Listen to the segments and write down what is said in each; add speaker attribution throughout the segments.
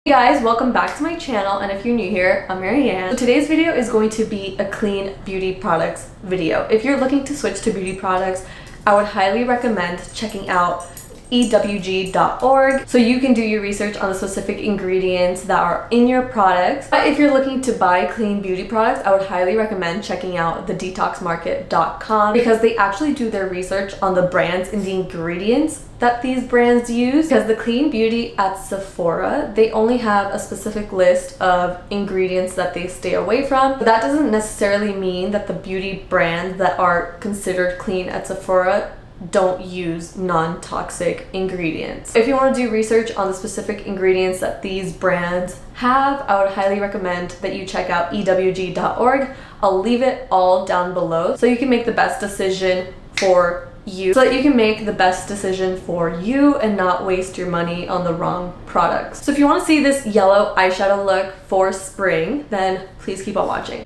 Speaker 1: Hey guys, welcome back to my channel, and if you're new here, I'm Marianne. So today's video is going to be a clean beauty products video. If you're looking to switch to beauty products, I would highly recommend checking out ewg.org so you can do your research on the specific ingredients that are in your products. But if you're looking to buy clean beauty products, I would highly recommend checking out the detoxmarket.com because they actually do their research on the brands and the ingredients that these brands use. Because the clean beauty at Sephora, they only have a specific list of ingredients that they stay away from. But that doesn't necessarily mean that the beauty brands that are considered clean at Sephora don't use non-toxic ingredients. If you want to do research on the specific ingredients that these brands have, I would highly recommend that you check out ewg.org. I'll leave it all down below so you can make the best decision for you, so that you can make the best decision for you and not waste your money on the wrong products. So if you want to see this yellow eyeshadow look for spring, then please keep on watching.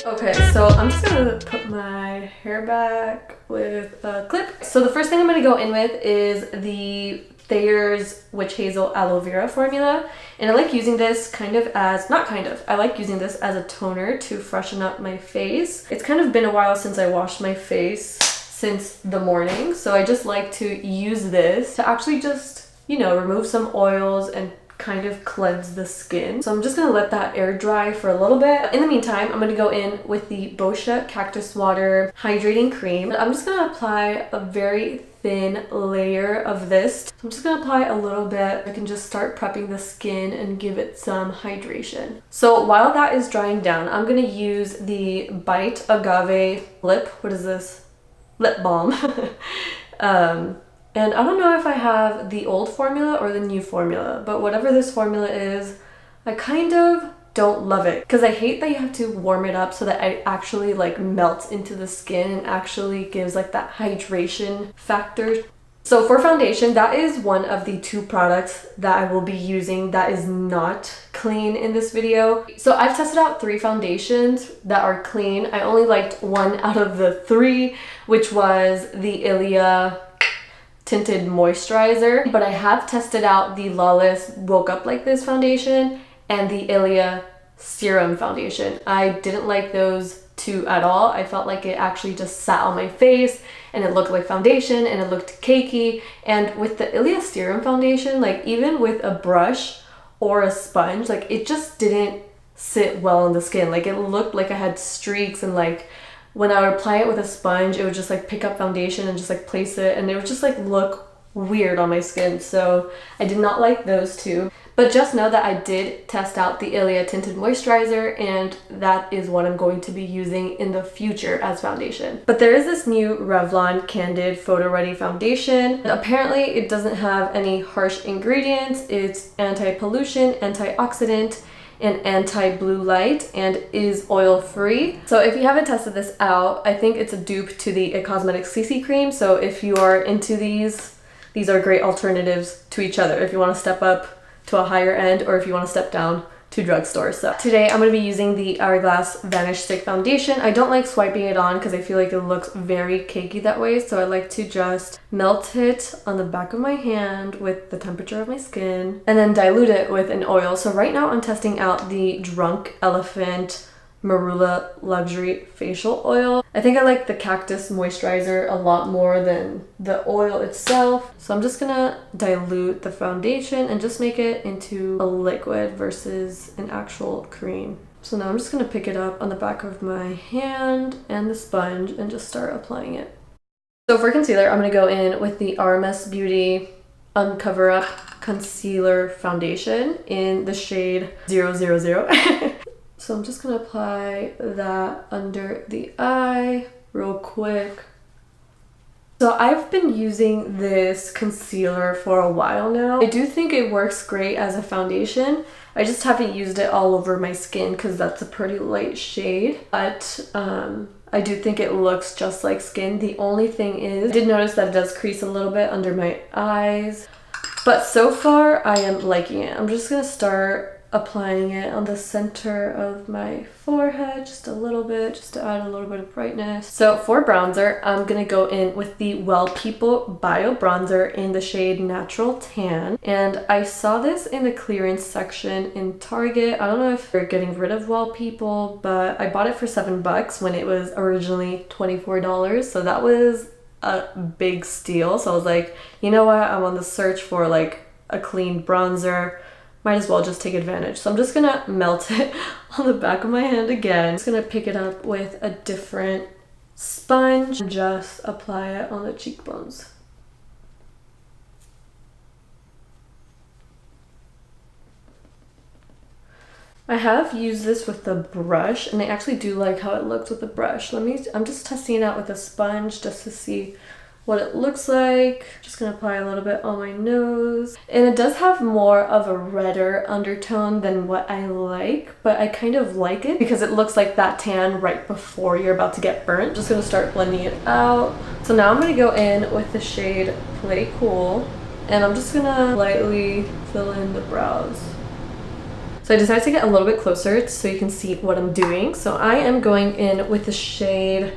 Speaker 1: Okay, so I'm just gonna put my hair back with a clip. So the first thing I'm gonna go in with is the Thayers Witch Hazel Aloe Vera formula. And I like using this I like using this as a toner to freshen up my face. It's kind of been a while since I washed my face since the morning, so I just like to use this to actually just, remove some oils and kind of cleanse the skin. So I'm just gonna let that air dry for a little bit. In the meantime, I'm gonna go in with the Boscia Cactus Water Hydrating Cream. I'm just gonna apply a very thin layer of this. So I'm just gonna apply a little bit. I can just start prepping the skin and give it some hydration. So while that is drying down, I'm gonna use the Bite Agave Lip balm. And I don't know if I have the old formula or the new formula, but whatever this formula is, I kind of don't love it because I hate that you have to warm it up so that it actually melts into the skin and actually gives that hydration factor. So for foundation, that is one of the two products that I will be using that is not clean in this video. So I've tested out 3 foundations that are clean. I only liked one out of the 3, which was the Ilia Tinted Moisturizer, but I have tested out the Lawless Woke Up Like This foundation and the Ilia Serum foundation. I didn't like those 2 at all. I felt like it actually just sat on my face and it looked like foundation and it looked cakey. And with the Ilia Serum foundation, even with a brush or a sponge, it just didn't sit well on the skin. It looked like I had streaks, and when I would apply it with a sponge, it would just pick up foundation and just place it, and it would just look weird on my skin. So I did not like those 2. But just know that I did test out the Ilia Tinted Moisturizer, and that is what I'm going to be using in the future as foundation. But there is this new Revlon Candid Photo Ready foundation. Apparently it doesn't have any harsh ingredients. It's anti-pollution, antioxidant, and anti-blue light, and is oil free. So if you haven't tested this out, I think it's a dupe to the It Cosmetics CC cream. So if you are into these are great alternatives to each other if you want to step up to a higher end or if you want to step down to drugstore. So today I'm going to be using the Hourglass Vanish Stick foundation. I don't like swiping it on because I feel like it looks very cakey that way, so I like to just melt it on the back of my hand with the temperature of my skin and then dilute it with an oil. So right now I'm testing out the Drunk Elephant Marula Luxury Facial Oil. I think I like the Cactus moisturizer a lot more than the oil itself. So I'm just gonna dilute the foundation and just make it into a liquid versus an actual cream. So now I'm just gonna pick it up on the back of my hand and the sponge and just start applying it. So for concealer, I'm gonna go in with the RMS Beauty Uncover Up Concealer Foundation in the shade 000. So I'm just gonna apply that under the eye real quick. So I've been using this concealer for a while now. I do think it works great as a foundation. I just haven't used it all over my skin because that's a pretty light shade. But I do think it looks just like skin. The only thing is, I did notice that it does crease a little bit under my eyes. But so far, I am liking it. I'm just gonna start applying it on the center of my forehead just a little bit, just to add a little bit of brightness. So for bronzer, I'm gonna go in with the Well People Biobronzer in the shade Natural Tan. And I saw this in the clearance section in Target. I don't know if they're getting rid of Well People, but I bought it for $7 when it was originally $24. So that was a big steal. So I was like, you know what? I'm on the search for like a clean bronzer. Might as well just take advantage. So I'm just gonna melt it on the back of my hand again. I'm just gonna pick it up with a different sponge and just apply it on the cheekbones. I have used this with the brush and I actually do like how it looks with the brush. I'm just testing it out with a sponge just to see what it looks like. Just gonna apply a little bit on my nose. And it does have more of a redder undertone than what I like, but I kind of like it because it looks like that tan right before you're about to get burnt. Just gonna start blending it out. So now I'm gonna go in with the shade Play Cool and I'm just gonna lightly fill in the brows. So I decided to get a little bit closer so you can see what I'm doing. So I am going in with the shade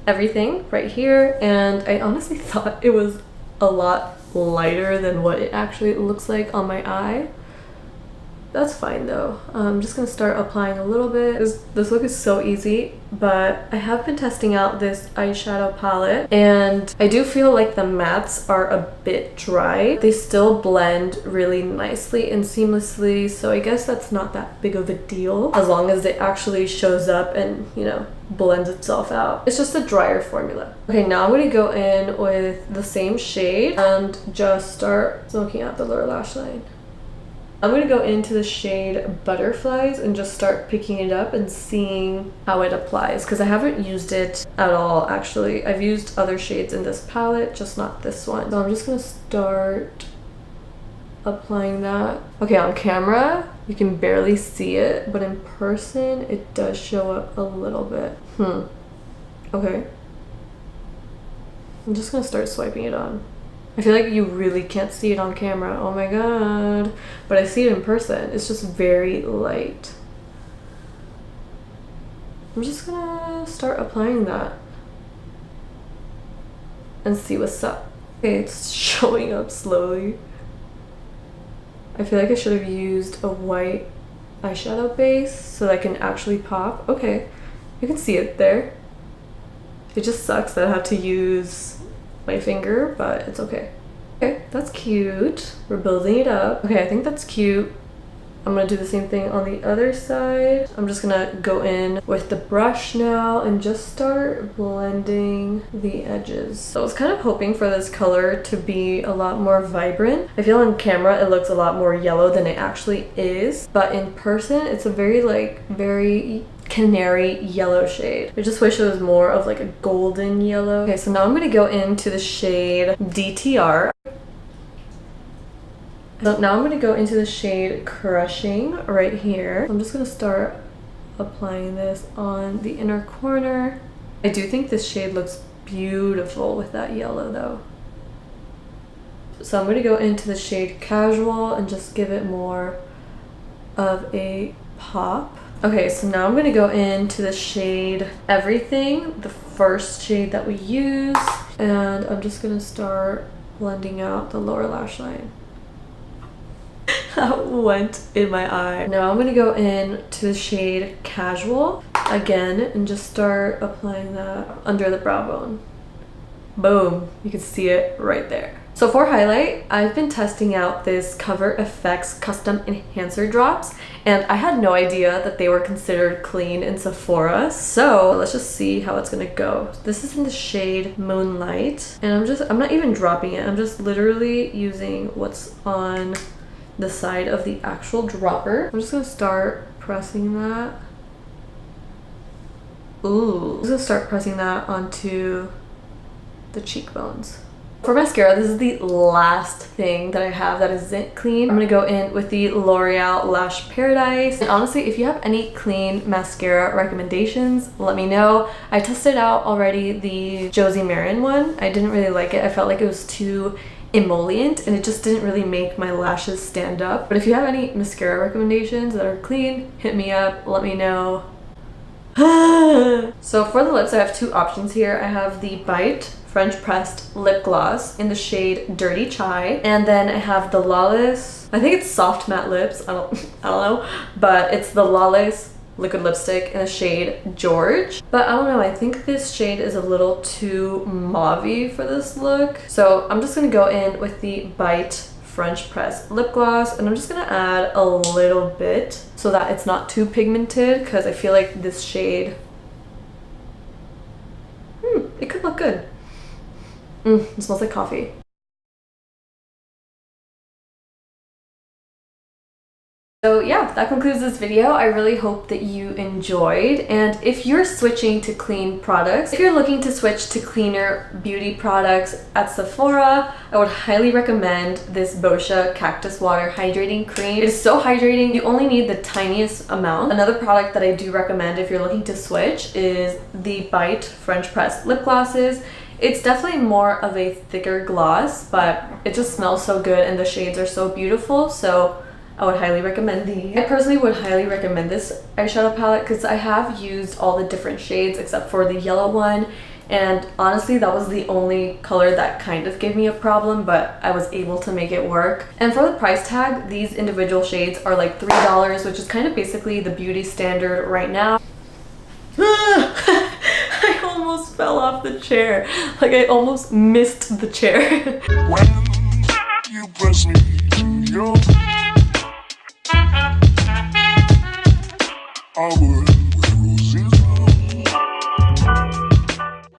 Speaker 1: Everything right here, and I honestly thought it was a lot lighter than what it actually looks like on my eye. That's fine though. I'm just gonna start applying a little bit. This look is so easy, but I have been testing out this eyeshadow palette and I do feel like the mattes are a bit dry. They still blend really nicely and seamlessly, so I guess that's not that big of a deal as long as it actually shows up and, you know, blends itself out. It's just a drier formula. Okay, now I'm gonna go in with the same shade and just start smoking out the lower lash line. I'm gonna go into the shade Butterflies and just start picking it up and seeing how it applies because I haven't used it at all actually. I've used other shades in this palette, just not this one. So I'm just gonna start applying that. Okay, on camera you can barely see it, but in person it does show up a little bit. Okay. I'm just gonna start swiping it on. I feel like you really can't see it on camera. Oh my god. But I see it in person. It's just very light. I'm just gonna start applying that and see what's up. Okay, it's showing up slowly. I feel like I should have used a white eyeshadow base so that I can actually pop. Okay, you can see it there. It just sucks that I have to use my finger, but it's okay. Okay, that's cute. We're building it up. Okay, I think that's cute. I'm gonna do the same thing on the other side. I'm just gonna go in with the brush now and just start blending the edges. So I was kind of hoping for this color to be a lot more vibrant. I feel on camera it looks a lot more yellow than it actually is, but in person it's a very canary yellow shade. I just wish it was more of like a golden yellow. Okay, so now I'm gonna go into the shade DTR. So now I'm gonna go into the shade Crushing right here. I'm just gonna start applying this on the inner corner. I do think this shade looks beautiful with that yellow though. So I'm gonna go into the shade Casual and just give it more of a pop. Okay, so now I'm gonna go into the shade Everything, the first shade that we use, and I'm just gonna start blending out the lower lash line. That went in my eye. Now I'm gonna go in to the shade Casual again and just start applying that under the brow bone. Boom, you can see it right there. So for highlight, I've been testing out this Cover FX Custom Enhancer Drops, and I had no idea that they were considered clean in Sephora. So let's just see how it's gonna go. This is in the shade Moonlight, and I'm not even dropping it. I'm just literally using what's on the side of the actual dropper. I'm just gonna start pressing that. Ooh. I'm just gonna start pressing that onto the cheekbones. For mascara, this is the last thing that I have that isn't clean. I'm gonna go in with the L'Oreal Lash Paradise. And honestly, if you have any clean mascara recommendations, let me know. I tested out already the Josie Maran one. I didn't really like it. I felt like it was too emollient and it just didn't really make my lashes stand up. But if you have any mascara recommendations that are clean, hit me up, let me know. So for the lips, I have two options here. I have the Bite French Pressed Lip Gloss in the shade Dirty Chai, and then I have the Lawless, I think it's Soft Matte Lips, I don't know, but it's the Lawless liquid lipstick in the shade George. But I don't know, I think this shade is a little too mauve-y for this look. So I'm just gonna go in with the Bite French Press Lip Gloss, and I'm just gonna add a little bit so that it's not too pigmented, because I feel like this shade, it could look good. It smells like coffee. So yeah, that concludes this video. I really hope that you enjoyed. And if you're switching to clean products, if you're looking to switch to cleaner beauty products at Sephora, I would highly recommend this Boscia Cactus Water Hydrating Cream. It is so hydrating. You only need the tiniest amount. Another product that I do recommend if you're looking to switch is the Bite French Pressed Lip Glosses. It's definitely more of a thicker gloss, but it just smells so good and the shades are so beautiful. So I would highly recommend these. I personally would highly recommend this eyeshadow palette because I have used all the different shades except for the yellow one, and honestly that was the only color that kind of gave me a problem, but I was able to make it work. And for the price tag, these individual shades are like $3, which is kind of basically the beauty standard right now. I almost fell off the chair. Like I almost missed the chair. When you press me, I would